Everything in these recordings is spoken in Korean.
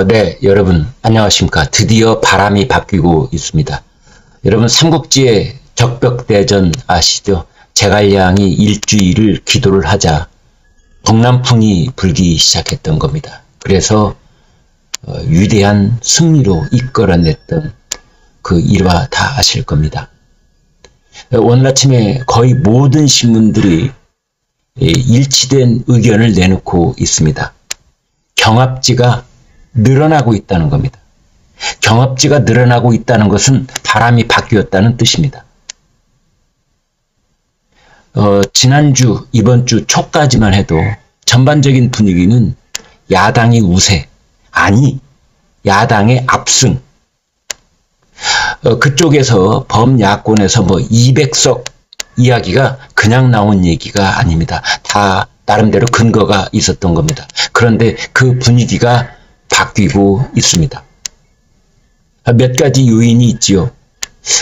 네, 여러분 안녕하십니까. 드디어 바람이 바뀌고 있습니다. 여러분 삼국지의 적벽대전 아시죠? 제갈량이 일주일을 기도를 하자 동남풍이 불기 시작했던 겁니다. 그래서 위대한 승리로 이끌어냈던 그 일화 다 아실 겁니다. 오늘 아침에 거의 모든 신문들이 일치된 의견을 내놓고 있습니다. 경합지가 늘어나고 있다는 겁니다. 경합지가 늘어나고 있다는 것은 바람이 바뀌었다는 뜻입니다. 지난주, 이번 주 초까지만 해도 전반적인 분위기는 야당이 우세, 아니 야당의 압승. 그쪽에서 범야권에서 뭐 200석 이야기가 그냥 나온 얘기가 아닙니다. 다 나름대로 근거가 있었던 겁니다. 그런데 그 분위기가 바뀌고 있습니다. 몇 가지 요인이 있지요.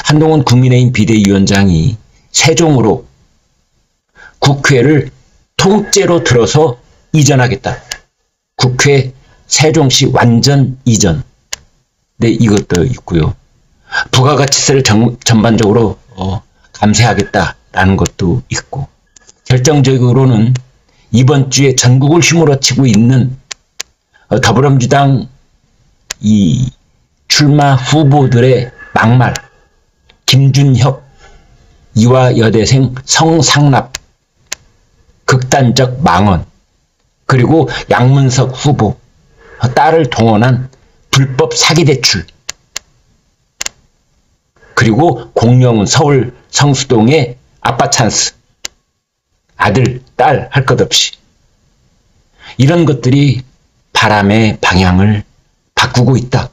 한동훈 국민의힘 비대위원장이 세종으로 국회를 통째로 들어서 이전하겠다. 국회 세종시 완전 이전. 네, 이것도 있고요. 부가가치세를 전반적으로 감세하겠다라는 것도 있고, 결정적으로는 이번 주에 전국을 휘몰아치고 있는 더불어민주당 이 출마 후보들의 막말, 김준협 이화 여대생 성상납, 극단적 망언, 그리고 양문석 후보 딸을 동원한 불법 사기 대출, 그리고 공영훈 서울 성수동의 아빠 찬스, 아들, 딸 할 것 없이, 이런 것들이 바람의 방향을 바꾸고 있다.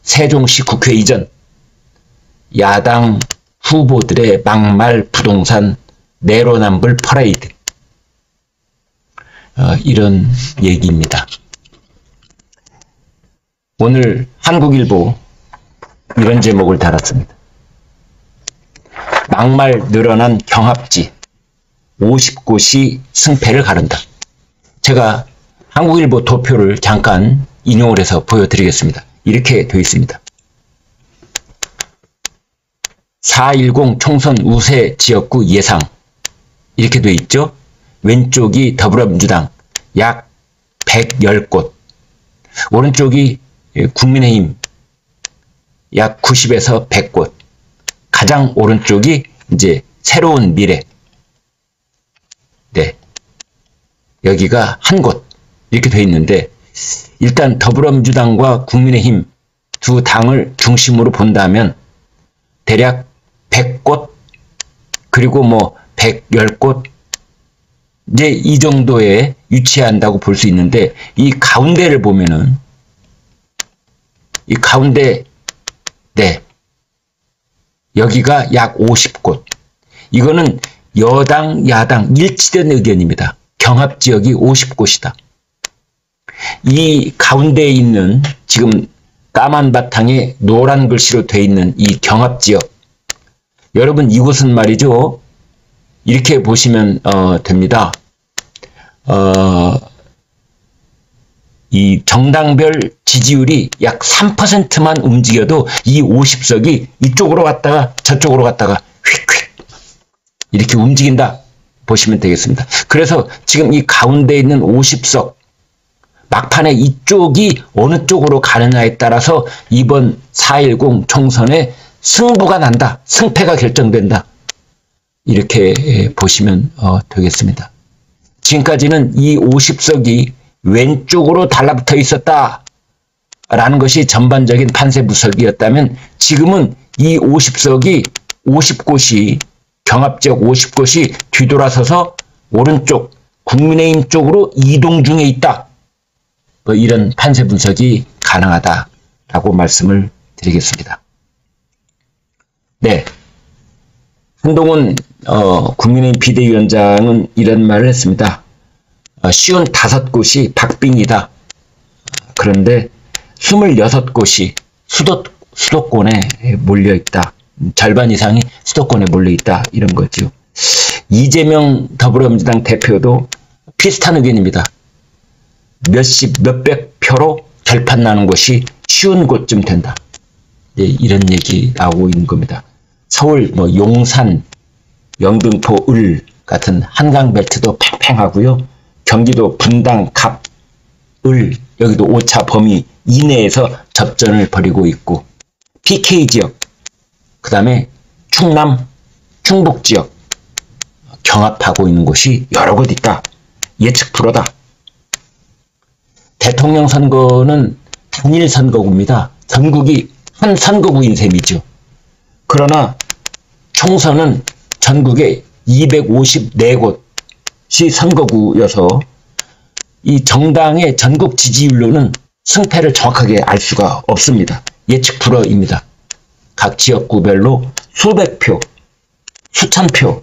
세종시 국회 이전, 야당 후보들의 막말 부동산 내로남불 퍼레이드, 이런 얘기입니다. 오늘 한국일보 이런 제목을 달았습니다. 막말 늘어난 경합지 50곳이 승패를 가른다. 제가 한국일보 도표를 잠깐 인용을 해서 보여드리겠습니다. 이렇게 되어 있습니다. 4.10 총선 우세 지역구 예상, 이렇게 되어 있죠. 왼쪽이 더불어민주당 약 110곳, 오른쪽이 국민의힘 약 90에서 100곳, 가장 오른쪽이 이제 새로운 미래, 네, 여기가 한 곳 이렇게 되어 있는데, 일단 더불어민주당과 국민의힘 두 당을 중심으로 본다면 대략 100곳, 그리고 뭐 110곳, 이제 이 정도에 위치한다고 볼 수 있는데, 이 가운데를 보면은 이 가운데, 네, 여기가 약 50곳. 이거는 여당, 야당 일치된 의견입니다. 경합지역이 50곳이다. 이 가운데에 있는 지금 까만 바탕에 노란 글씨로 되어 있는 이 경합지역, 여러분 이곳은 말이죠, 이렇게 보시면 됩니다. 이 정당별 지지율이 약 3%만 움직여도 이 50석이 이쪽으로 갔다가 저쪽으로 갔다가 휙휙 이렇게 움직인다 보시면 되겠습니다. 그래서 지금 이 가운데 있는 50석, 막판에 이쪽이 어느 쪽으로 가느냐에 따라서 이번 4.10 총선에 승부가 난다, 승패가 결정된다, 이렇게 보시면 되겠습니다. 지금까지는 이 50석이 왼쪽으로 달라붙어 있었다 라는 것이 전반적인 판세 분석이었다면, 지금은 이 50석이 50곳이 경합지역 50곳이 뒤돌아서서 오른쪽 국민의힘 쪽으로 이동 중에 있다, 뭐 이런 판세 분석이 가능하다라고 말씀을 드리겠습니다. 네, 한동훈 국민의힘 비대위원장은 이런 말을 했습니다. 55곳이 박빙이다. 그런데 26곳이 수도권에 몰려있다. 절반 이상이 수도권에 몰려있다. 이런 거죠. 이재명 더불어민주당 대표도 비슷한 의견입니다. 몇십, 몇백 표로 결판 나는 곳이 쉬운 곳쯤 된다. 예, 이런 얘기 나오고 있는 겁니다. 서울 뭐 용산, 영등포, 을 같은 한강 벨트도 팽팽하고요. 경기도 분당, 갑, 을 여기도 오차 범위 이내에서 접전을 벌이고 있고, PK 지역, 그 다음에 충남, 충북 지역 경합하고 있는 곳이 여러 곳 있다. 예측 불허다. 대통령 선거는 단일 선거구입니다. 전국이 한 선거구인 셈이죠. 그러나 총선은 전국에 254곳이 선거구여서 이 정당의 전국 지지율로는 승패를 정확하게 알 수가 없습니다. 예측 불허입니다. 각 지역구별로 수백 표, 수천 표에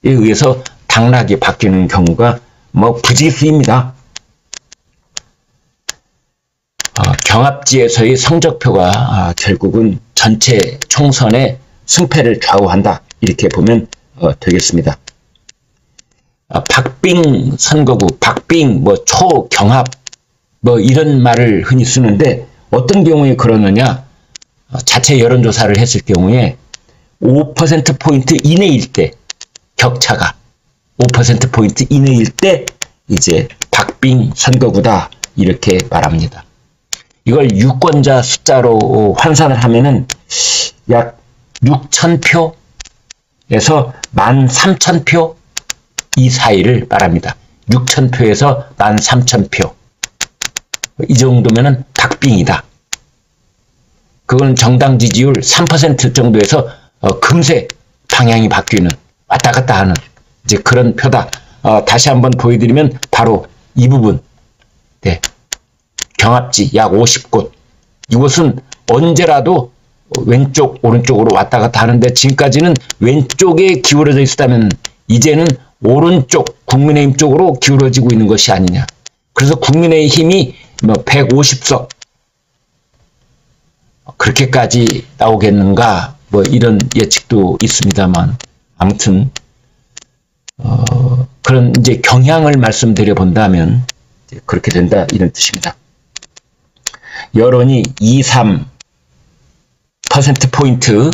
의해서 당락이 바뀌는 경우가 뭐 부지수입니다. 경합지에서의 성적표가 결국은 전체 총선의 승패를 좌우한다. 이렇게 보면 되겠습니다. 박빙 선거구, 박빙, 뭐 초경합, 뭐 이런 말을 흔히 쓰는데 어떤 경우에 그러느냐? 자체 여론조사를 했을 경우에 5%포인트 이내일 때, 격차가 5%포인트 이내일 때 이제 박빙 선거구다. 이렇게 말합니다. 이걸 유권자 숫자로 환산을 하면은 약 6,000표에서 13,000표 이 사이를 말합니다. 6,000표에서 13,000표. 이 정도면은 박빙이다. 그건 정당 지지율 3% 정도에서 금세 방향이 바뀌는, 왔다 갔다 하는 이제 그런 표다. 다시 한번 보여드리면 바로 이 부분. 네. 경합지 약 50곳. 이곳은 언제라도 왼쪽, 오른쪽으로 왔다 갔다 하는데 지금까지는 왼쪽에 기울어져 있었다면 이제는 오른쪽 국민의힘 쪽으로 기울어지고 있는 것이 아니냐. 그래서 국민의힘이 뭐 150석 그렇게까지 나오겠는가 뭐 이런 예측도 있습니다만 아무튼 그런 이제 경향을 말씀드려 본다면 그렇게 된다 이런 뜻입니다. 여론이 2, 3%포인트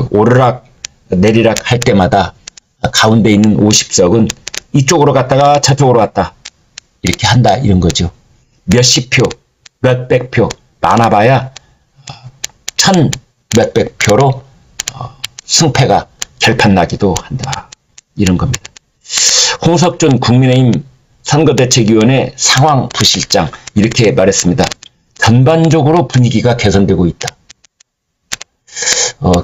오르락 내리락 할 때마다 가운데 있는 50석은 이쪽으로 갔다가 저쪽으로 갔다 이렇게 한다 이런 거죠. 몇십 표, 몇백 표, 많아봐야 1,000 몇백 표로 승패가 결판나기도 한다 이런 겁니다. 홍석준 국민의힘 선거대책위원회 상황부실장 이렇게 말했습니다. 전반적으로 분위기가 개선되고 있다.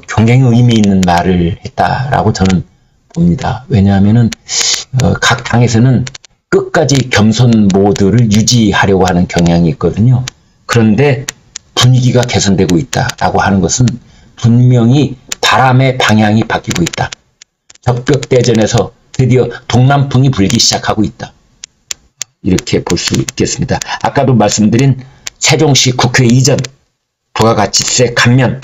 굉장히 의미 있는 말을 했다라고 저는 봅니다. 왜냐하면은 각 당에서는 끝까지 겸손 모드를 유지하려고 하는 경향이 있거든요. 그런데 분위기가 개선되고 있다라고 하는 것은 분명히 바람의 방향이 바뀌고 있다. 적벽대전에서 드디어 동남풍이 불기 시작하고 있다. 이렇게 볼 수 있겠습니다. 아까도 말씀드린 세종시 국회 이전, 부가가치세 감면,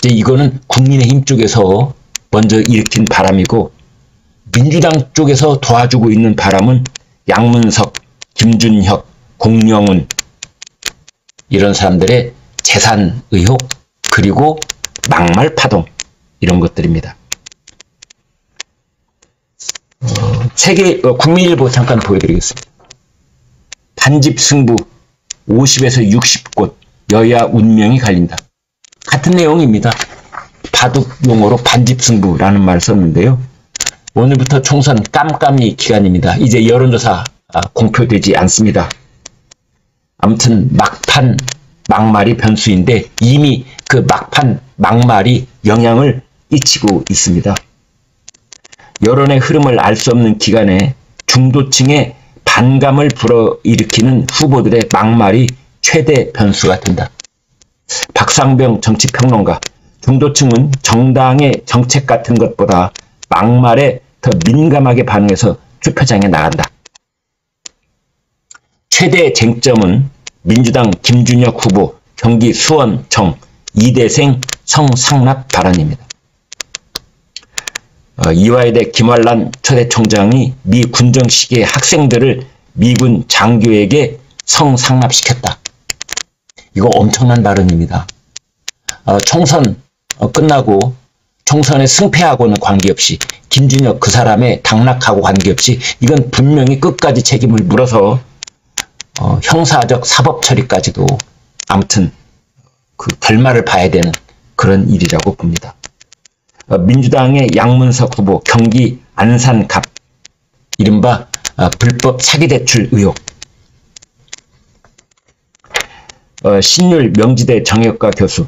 이거는 국민의힘 쪽에서 먼저 일으킨 바람이고 민주당 쪽에서 도와주고 있는 바람은 양문석, 김준혁, 공영훈 이런 사람들의 재산 의혹 그리고 막말 파동 이런 것들입니다. 세계 국민일보 잠깐 보여드리겠습니다. 반집 승부 50에서 60곳 여야 운명이 갈린다. 같은 내용입니다. 바둑 용어로 반집 승부라는 말을 썼는데요. 오늘부터 총선 깜깜이 기간입니다. 이제 여론조사 공표되지 않습니다. 아무튼 막판 막말이 변수인데 이미 그 막판 막말이 영향을 끼치고 있습니다. 여론의 흐름을 알 수 없는 기간에 중도층의 반감을 불어일으키는 후보들의 막말이 최대 변수가 된다. 박상병 정치평론가, 중도층은 정당의 정책 같은 것보다 막말에 더 민감하게 반응해서 투표장에 나간다. 최대 쟁점은 민주당 김준혁 후보 경기 수원청 이대생 성상납 발언입니다. 이화여대 김환란 초대 총장이 미 군정식의 학생들을 미군 장교에게 성상납시켰다. 이거 엄청난 발언입니다. 총선 끝나고 총선에 승패하고는 관계없이 김준혁 그 사람의 당락하고 관계없이 이건 분명히 끝까지 책임을 물어서 형사적 사법 처리까지도 아무튼 그 결말을 봐야 되는 그런 일이라고 봅니다. 민주당의 양문석 후보 경기 안산갑 이른바 불법 사기대출 의혹, 신율 명지대 정형외과 교수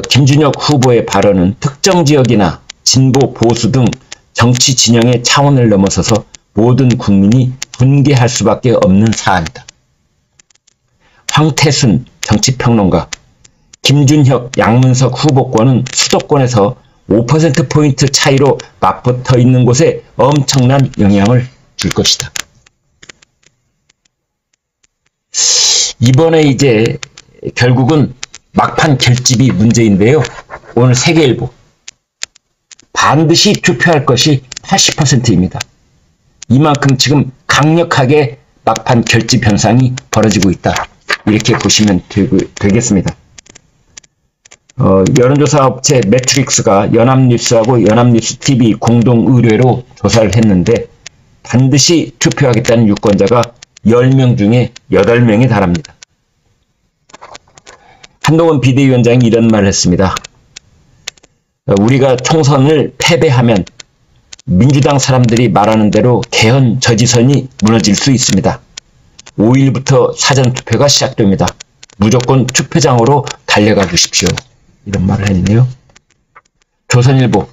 김준혁 후보의 발언은 특정 지역이나 진보 보수 등 정치 진영의 차원을 넘어서서 모든 국민이 분개할 수밖에 없는 사안이다. 황태순 정치평론가, 김준혁 양문석 후보권은 수도권에서 5%포인트 차이로 맞붙어 있는 곳에 엄청난 영향을 줄 것이다. 이번에 이제 결국은 막판 결집이 문제인데요. 오늘 세계일보 반드시 투표할 것이 80%입니다. 이만큼 지금 강력하게 막판 결집 현상이 벌어지고 있다. 이렇게 보시면 되겠습니다. 여론조사 업체 매트릭스가 연합뉴스하고 연합뉴스TV 공동 의뢰로 조사를 했는데 반드시 투표하겠다는 유권자가 10명 중에 8명에 달합니다. 한동훈 비대위원장이 이런 말을 했습니다. 우리가 총선을 패배하면 민주당 사람들이 말하는 대로 개헌 저지선이 무너질 수 있습니다. 5일부터 사전투표가 시작됩니다. 무조건 투표장으로 달려가 주십시오. 이런 말을 했네요. 조선일보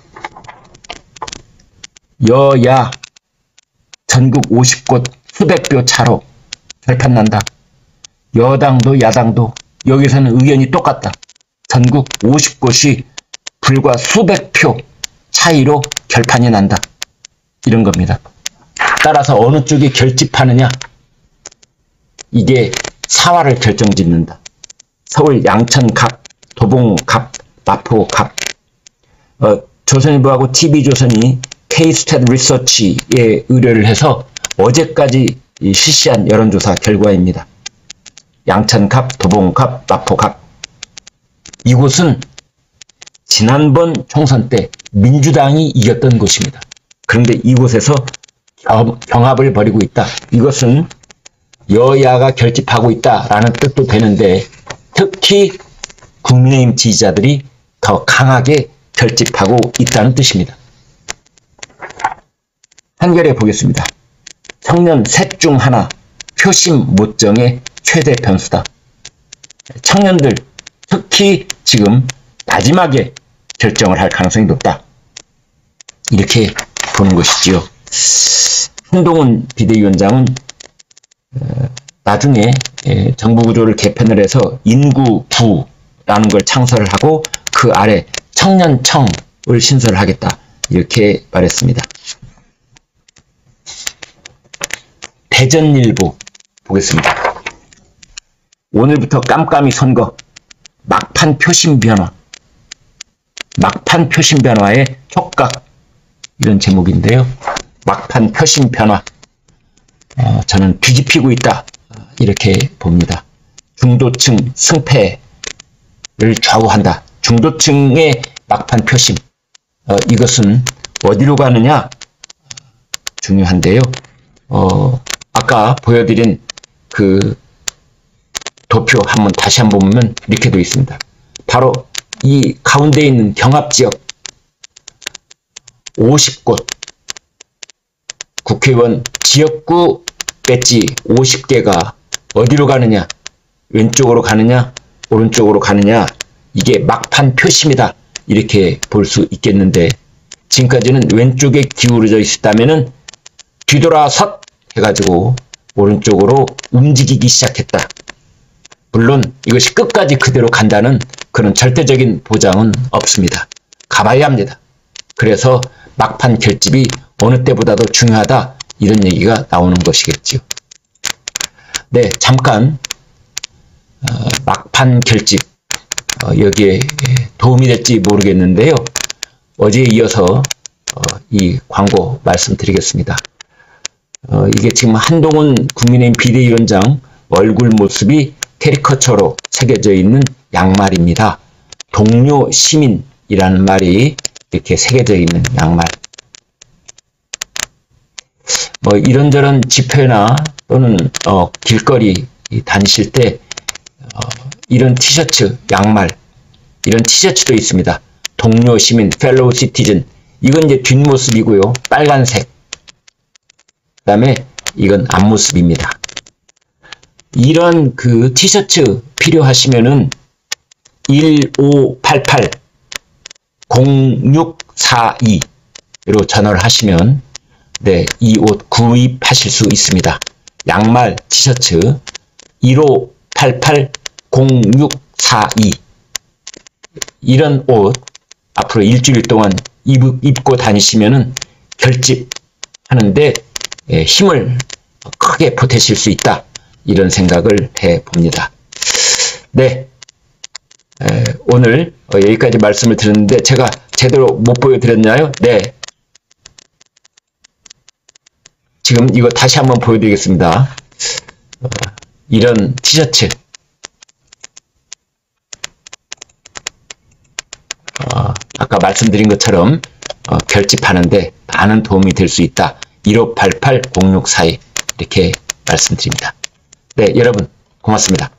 여야 전국 50곳 수백표 차로 결판 난다. 여당도 야당도 여기서는 의견이 똑같다. 전국 50곳이 불과 수백 표 차이로 결판이 난다. 이런 겁니다. 따라서 어느 쪽이 결집하느냐, 이게 사활을 결정짓는다. 서울 양천갑, 도봉갑, 마포갑. 조선일보하고 TV조선이 K-스탯 리서치에 의뢰를 해서 어제까지 실시한 여론조사 결과입니다. 양천갑, 도봉갑, 마포갑. 이곳은 지난번 총선 때 민주당이 이겼던 곳입니다. 그런데 이곳에서 경합을 벌이고 있다. 이것은 여야가 결집하고 있다라는 뜻도 되는데 특히 국민의힘 지지자들이 더 강하게 결집하고 있다는 뜻입니다. 한겨레 보겠습니다. 청년 셋 중 하나, 표심 못 정의 최대 변수다. 청년들 특히 지금 마지막에 결정을 할 가능성이 높다. 이렇게 보는 것이지요. 한동훈 비대위원장은 나중에 정부 구조를 개편을 해서 인구부라는 걸 창설을 하고 그 아래 청년청을 신설을 하겠다. 이렇게 말했습니다. 대전일보 보겠습니다. 오늘부터 깜깜이 선거, 막판 표심 변화. 막판 표심 변화의 촉각, 이런 제목인데요. 막판 표심 변화, 저는 뒤집히고 있다. 이렇게 봅니다. 중도층 승패를 좌우한다. 중도층의 막판 표심, 이것은 어디로 가느냐 중요한데요. 아까 보여드린 그 도표 다시 한번 보면 이렇게 되어 있습니다. 바로 이 가운데 있는 경합지역 50곳 국회의원 지역구 배지 50개가 어디로 가느냐, 왼쪽으로 가느냐, 오른쪽으로 가느냐, 이게 막판 표심이다. 이렇게 볼 수 있겠는데 지금까지는 왼쪽에 기울어져 있었다면은 뒤돌아서 해가지고 오른쪽으로 움직이기 시작했다. 물론 이것이 끝까지 그대로 간다는 그런 절대적인 보장은 없습니다. 가봐야 합니다. 그래서 막판 결집이 어느 때보다도 중요하다. 이런 얘기가 나오는 것이겠죠. 네, 잠깐 막판 결집 여기에 도움이 될지 모르겠는데요. 어제에 이어서 이 광고 말씀드리겠습니다. 이게 지금 한동훈 국민의힘 비대위원장 얼굴 모습이 캐리커처로 새겨져 있는 양말입니다. 동료 시민이라는 말이 이렇게 새겨져 있는 양말. 뭐 이런저런 집회나 또는 길거리 다니실 때 이런 티셔츠, 양말, 이런 티셔츠도 있습니다. 동료 시민, fellow citizen. 이건 이제 뒷모습이고요. 빨간색. 그 다음에 이건 앞모습입니다. 이런 그 티셔츠 필요하시면은 1588-0642로 전화를 하시면 네, 이 옷 구입하실 수 있습니다. 양말, 티셔츠 1588-0642 이런 옷 앞으로 일주일 동안 입고 다니시면은 결집하는데 힘을 크게 보태실 수 있다. 이런 생각을 해 봅니다. 네. 오늘 여기까지 말씀을 드렸는데 제가 제대로 못 보여드렸나요? 네. 지금 이거 다시 한번 보여드리겠습니다. 이런 티셔츠. 아까 말씀드린 것처럼 결집하는데 많은 도움이 될 수 있다. 1588-0642 이렇게 말씀드립니다. 네, 여러분 고맙습니다.